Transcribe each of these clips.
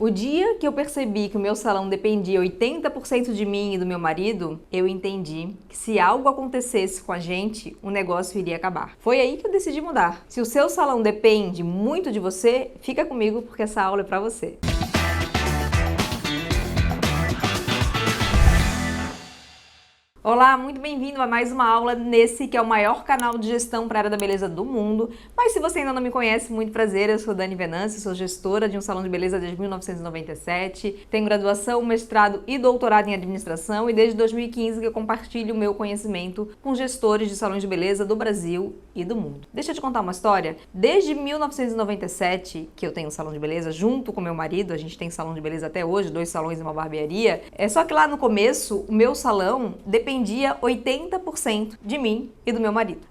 O dia que eu percebi que o meu salão dependia 80% de mim e do meu marido, eu entendi que se algo acontecesse com a gente, o negócio iria acabar. Foi aí que eu decidi mudar. Se o seu salão depende muito de você, fica comigo porque essa aula é pra você. Olá, muito bem-vindo a mais uma aula nesse que é o maior canal de gestão para a área da beleza do mundo. Mas se você ainda não me conhece, muito prazer, eu sou Dani Venâncio, sou gestora de um salão de beleza desde 1997, tenho graduação, mestrado e doutorado em administração e desde 2015 que eu compartilho o meu conhecimento com gestores de salões de beleza do Brasil e do mundo. Deixa eu te contar uma história. Desde 1997 que eu tenho um salão de beleza junto com meu marido, a gente tem salão de beleza até hoje, 2 salões e uma barbearia. Só que lá no começo, o meu salão dependia 80% de mim e do meu marido.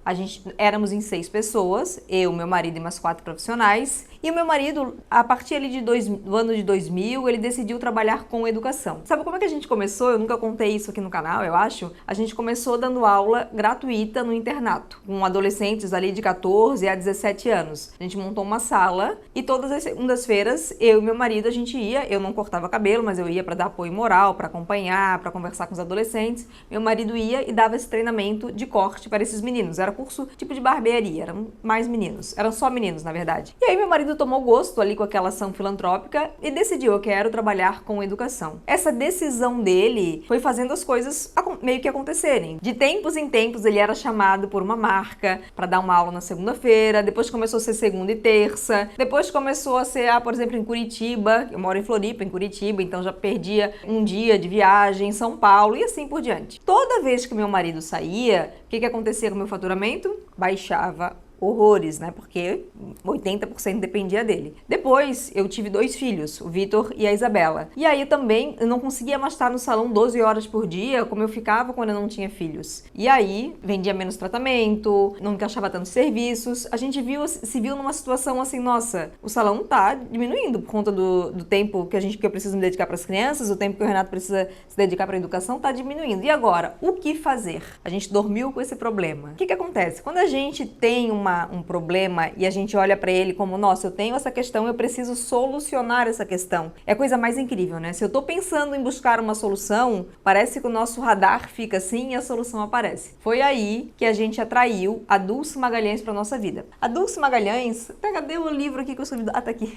Éramos em 6 pessoas, eu, meu marido e mais 4 profissionais. E o meu marido, a partir ali do ano de 2000, ele decidiu trabalhar com educação. Sabe como é que a gente começou? Eu nunca contei isso aqui no canal, eu acho. A gente começou dando aula gratuita no internato, com adolescentes ali de 14 a 17 anos. A gente montou uma sala e todas as segundas-feiras, eu e meu marido, a gente ia, eu não cortava cabelo, mas eu ia para dar apoio moral, para acompanhar, para conversar com os adolescentes. Meu marido ia e dava esse treinamento de corte para esses meninos. Era curso tipo de barbearia, eram mais meninos. Eram só meninos, na verdade. E aí meu marido tomou gosto ali com aquela ação filantrópica e decidiu, eu quero trabalhar com educação. Essa decisão dele foi fazendo as coisas meio que acontecerem. De tempos em tempos ele era chamado por uma marca para dar uma aula na segunda-feira, depois começou a ser segunda e terça, depois começou a ser, por exemplo, em Curitiba, eu moro em Floripa, em Curitiba, então já perdia um dia de viagem em São Paulo e assim por diante. Toda vez que meu marido saía, o que acontecia com o meu faturamento? Baixava horrores, né? Porque 80% dependia dele. Depois, eu tive 2 filhos, o Vitor e a Isabela. E aí também, eu não conseguia mais estar no salão 12 horas por dia, como eu ficava quando eu não tinha filhos. E aí, vendia menos tratamento, não encaixava tantos serviços. A gente se viu numa situação assim, nossa, o salão tá diminuindo por conta do tempo que eu preciso me dedicar para as crianças, o tempo que o Renato precisa se dedicar para a educação tá diminuindo. E agora, o que fazer? A gente dormiu com esse problema. O que acontece? Quando a gente tem um problema e a gente olha para ele como, nossa, eu tenho essa questão, eu preciso solucionar essa questão. É a coisa mais incrível, né? Se eu tô pensando em buscar uma solução, parece que o nosso radar fica assim e a solução aparece. Foi aí que a gente atraiu a Dulce Magalhães para nossa vida. A Dulce Magalhães, cadê o livro aqui que eu escrevi? Ah, tá aqui.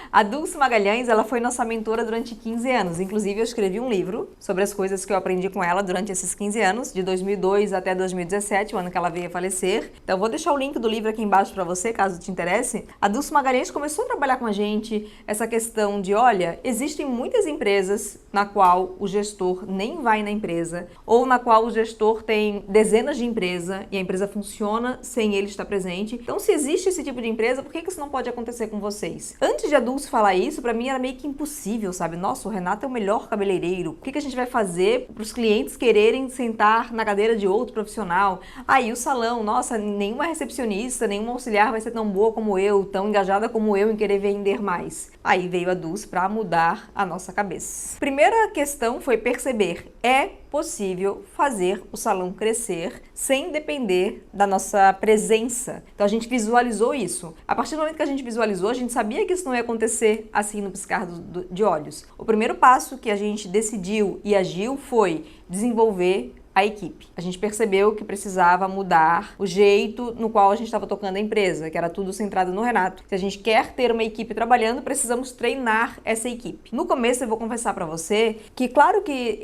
A Dulce Magalhães, ela foi nossa mentora durante 15 anos. Inclusive, eu escrevi um livro sobre as coisas que eu aprendi com ela durante esses 15 anos, de 2002 até 2017, o ano que ela veio a falecer. Então, eu vou deixar o link do livro aqui embaixo para você, caso te interesse. A Dulce Magalhães começou a trabalhar com a gente essa questão de, olha, existem muitas empresas na qual o gestor nem vai na empresa, ou na qual o gestor tem dezenas de empresas e a empresa funciona sem ele estar presente. Então, se existe esse tipo de empresa, por que isso não pode acontecer com vocês? Antes de a Dulce falar isso, para mim era meio que impossível, sabe? Nossa, o Renato é o melhor cabeleireiro. O que a gente vai fazer para os clientes quererem sentar na cadeira de outro profissional? Aí o salão, nossa, nenhuma recepcionista, nenhuma auxiliar vai ser tão boa como eu, tão engajada como eu em querer vender mais. Aí veio a Dulce para mudar a nossa cabeça. Primeira questão foi perceber, é possível fazer o salão crescer sem depender da nossa presença. Então a gente visualizou isso. A partir do momento que a gente visualizou, a gente sabia que isso não ia acontecer assim no piscar de olhos. O primeiro passo que a gente decidiu e agiu foi desenvolver a equipe. A gente percebeu que precisava mudar o jeito no qual a gente estava tocando a empresa, que era tudo centrado no Renato. Se a gente quer ter uma equipe trabalhando, precisamos treinar essa equipe. No começo eu vou confessar para você que claro que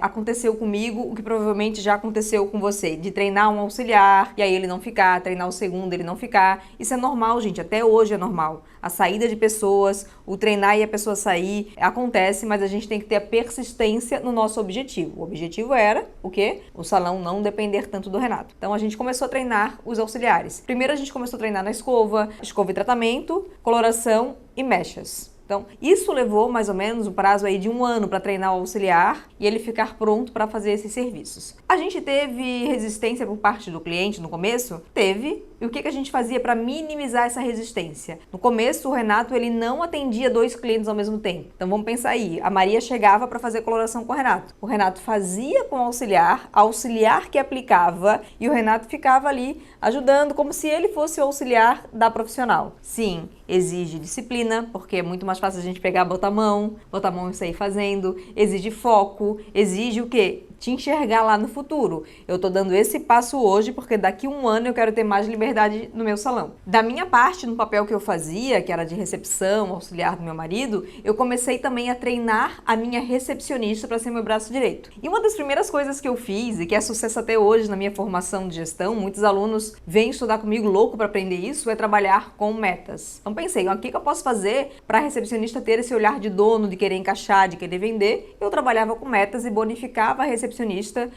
aconteceu comigo o que provavelmente já aconteceu com você, de treinar um auxiliar e aí ele não ficar, treinar o segundo ele não ficar. Isso é normal, gente, até hoje é normal. A saída de pessoas, o treinar e a pessoa sair, acontece, mas a gente tem que ter a persistência no nosso objetivo. O objetivo era o quê? O salão não depender tanto do Renato. Então a gente começou a treinar os auxiliares. Primeiro a gente começou a treinar na escova e tratamento, coloração e mechas. Então, isso levou mais ou menos um prazo aí de 1 ano para treinar o auxiliar e ele ficar pronto para fazer esses serviços. A gente teve resistência por parte do cliente no começo? Teve, E o que a gente fazia para minimizar essa resistência? No começo, o Renato ele não atendia 2 clientes ao mesmo tempo. Então vamos pensar aí, a Maria chegava para fazer coloração com o Renato fazia com o auxiliar que aplicava e o Renato ficava ali ajudando como se ele fosse o auxiliar da profissional. Sim, exige disciplina, porque é muito mais fácil a gente pegar, botar a mão e sair fazendo. Exige foco, exige o quê? Te enxergar lá no futuro. Eu tô dando esse passo hoje porque daqui a 1 ano eu quero ter mais liberdade no meu salão. Da minha parte, no papel que eu fazia, que era de recepção, auxiliar do meu marido, eu comecei também a treinar a minha recepcionista para ser meu braço direito. E uma das primeiras coisas que eu fiz, e que é sucesso até hoje na minha formação de gestão, muitos alunos vêm estudar comigo louco para aprender isso, é trabalhar com metas. Então pensei, o que eu posso fazer para a recepcionista ter esse olhar de dono, de querer encaixar, de querer vender? Eu trabalhava com metas e bonificava a recepcionista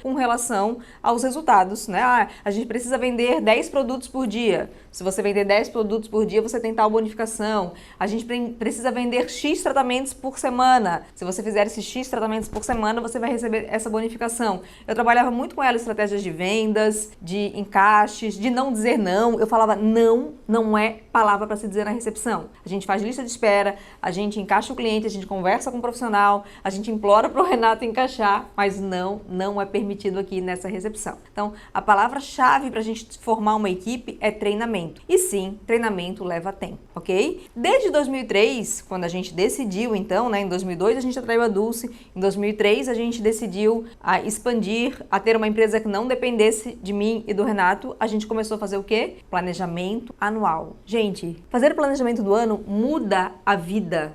com relação aos resultados, né? A gente precisa vender 10 produtos por dia. Se você vender 10 produtos por dia, você tem tal bonificação. A gente precisa vender X tratamentos por semana. Se você fizer esses X tratamentos por semana, você vai receber essa bonificação. Eu trabalhava muito com ela estratégias de vendas, de encaixes, de não dizer não. Eu falava não é palavra para se dizer na recepção. A gente faz lista de espera, a gente encaixa o cliente, a gente conversa com o profissional, a gente implora para o Renato encaixar, mas não é permitido aqui nessa recepção. Então, a palavra-chave para a gente formar uma equipe é treinamento. E sim, treinamento leva tempo, ok? Desde 2003, quando a gente decidiu, então, né, em 2002 a gente atraiu a Dulce, em 2003 a gente decidiu expandir, a ter uma empresa que não dependesse de mim e do Renato, a gente começou a fazer o quê? Planejamento anual. Gente, fazer o planejamento do ano muda a vida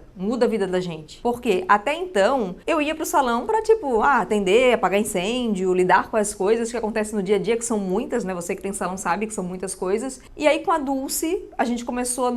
da gente. Porque até então, eu ia pro salão pra, atender, apagar incêndio, lidar com as coisas que acontecem no dia a dia, que são muitas, né? Você que tem salão sabe que são muitas coisas. E aí, com a Dulce, a gente começou,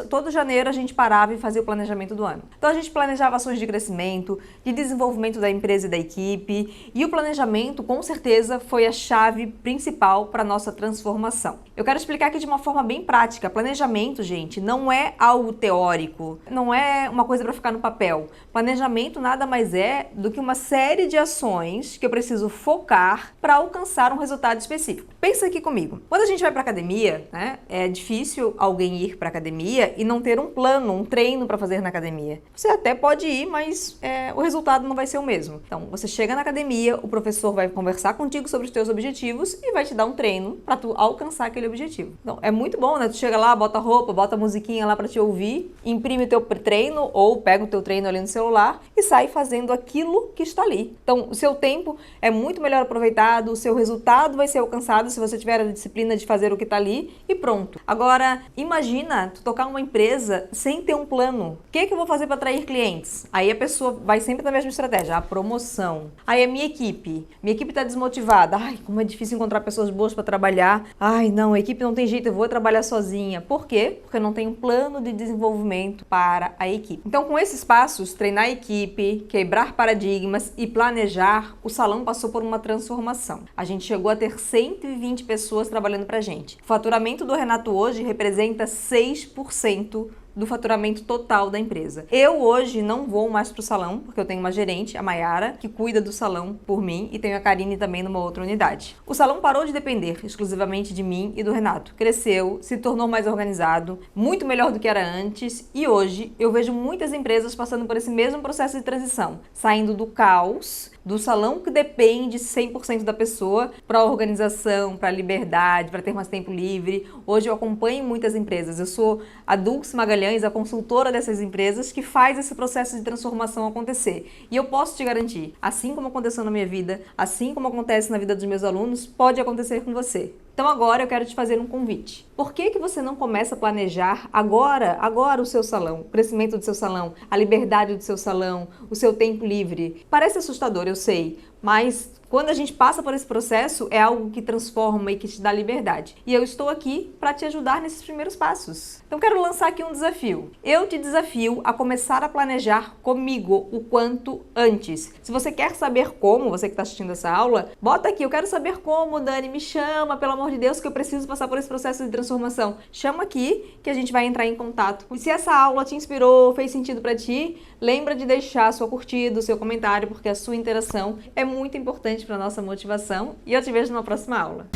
todo janeiro, a gente parava e fazia o planejamento do ano. Então, a gente planejava ações de crescimento, de desenvolvimento da empresa e da equipe. E o planejamento, com certeza, foi a chave principal para nossa transformação. Eu quero explicar aqui de uma forma bem prática. Planejamento, gente, não é algo teórico, não é uma coisa para ficar no papel. Planejamento nada mais é do que uma série de ações que eu preciso focar para alcançar um resultado específico. Pensa aqui comigo. Quando a gente vai para academia, né, é difícil alguém ir para academia e não ter um plano, um treino para fazer na academia. Você até pode ir, mas o resultado não vai ser o mesmo. Então, você chega na academia, o professor vai conversar contigo sobre os teus objetivos e vai te dar um treino para tu alcançar aquele objetivo. Então, é muito bom, né? Tu chega lá, bota roupa, bota a musiquinha lá para te ouvir, imprime o teu treino ou pega o teu treino ali no celular e sai fazendo aquilo que está ali. Então, o seu tempo é muito melhor aproveitado, o seu resultado vai ser alcançado se você tiver a disciplina de fazer o que está ali e pronto. Agora, imagina tu tocar uma empresa sem ter um plano. O que eu vou fazer para atrair clientes? Aí a pessoa vai sempre na mesma estratégia, a promoção. Aí a minha equipe está desmotivada. Ai, como é difícil encontrar pessoas boas para trabalhar. Ai, não, a equipe não tem jeito, eu vou trabalhar sozinha. Por quê? Porque não tem um plano de desenvolvimento para a equipe. Então, com esses passos, treinar a equipe, quebrar paradigmas e planejar, o salão passou por uma transformação. A gente chegou a ter 120 pessoas trabalhando pra gente. O faturamento do Renato hoje representa 6% do faturamento total da empresa. Eu hoje não vou mais pro salão, porque eu tenho uma gerente, a Mayara, que cuida do salão por mim, e tenho a Karine também numa outra unidade. O salão parou de depender exclusivamente de mim e do Renato. Cresceu, se tornou mais organizado, muito melhor do que era antes, e hoje eu vejo muitas empresas passando por esse mesmo processo de transição, saindo do caos, do salão que depende 100% da pessoa, para a organização, para a liberdade, para ter mais tempo livre. Hoje eu acompanho muitas empresas. Eu sou a Dulce Magalhães, a consultora dessas empresas que faz esse processo de transformação acontecer. E eu posso te garantir, assim como aconteceu na minha vida, assim como acontece na vida dos meus alunos, pode acontecer com você. Então agora eu quero te fazer um convite. Por que você não começa a planejar agora o seu salão, o crescimento do seu salão, a liberdade do seu salão, o seu tempo livre? Parece assustador, eu sei, mas quando a gente passa por esse processo, é algo que transforma e que te dá liberdade. E eu estou aqui para te ajudar nesses primeiros passos. Então quero lançar aqui um desafio. Eu te desafio a começar a planejar comigo o quanto antes. Se você quer saber como, você que está assistindo essa aula, bota aqui, eu quero saber como, Dani, me chama, pelo amor de Deus, que eu preciso passar por esse processo de transformação. Chama aqui que a gente vai entrar em contato. E se essa aula te inspirou, fez sentido para ti, lembra de deixar a sua curtida, o seu comentário, porque a sua interação é muito importante para nossa motivação, e eu te vejo numa próxima aula.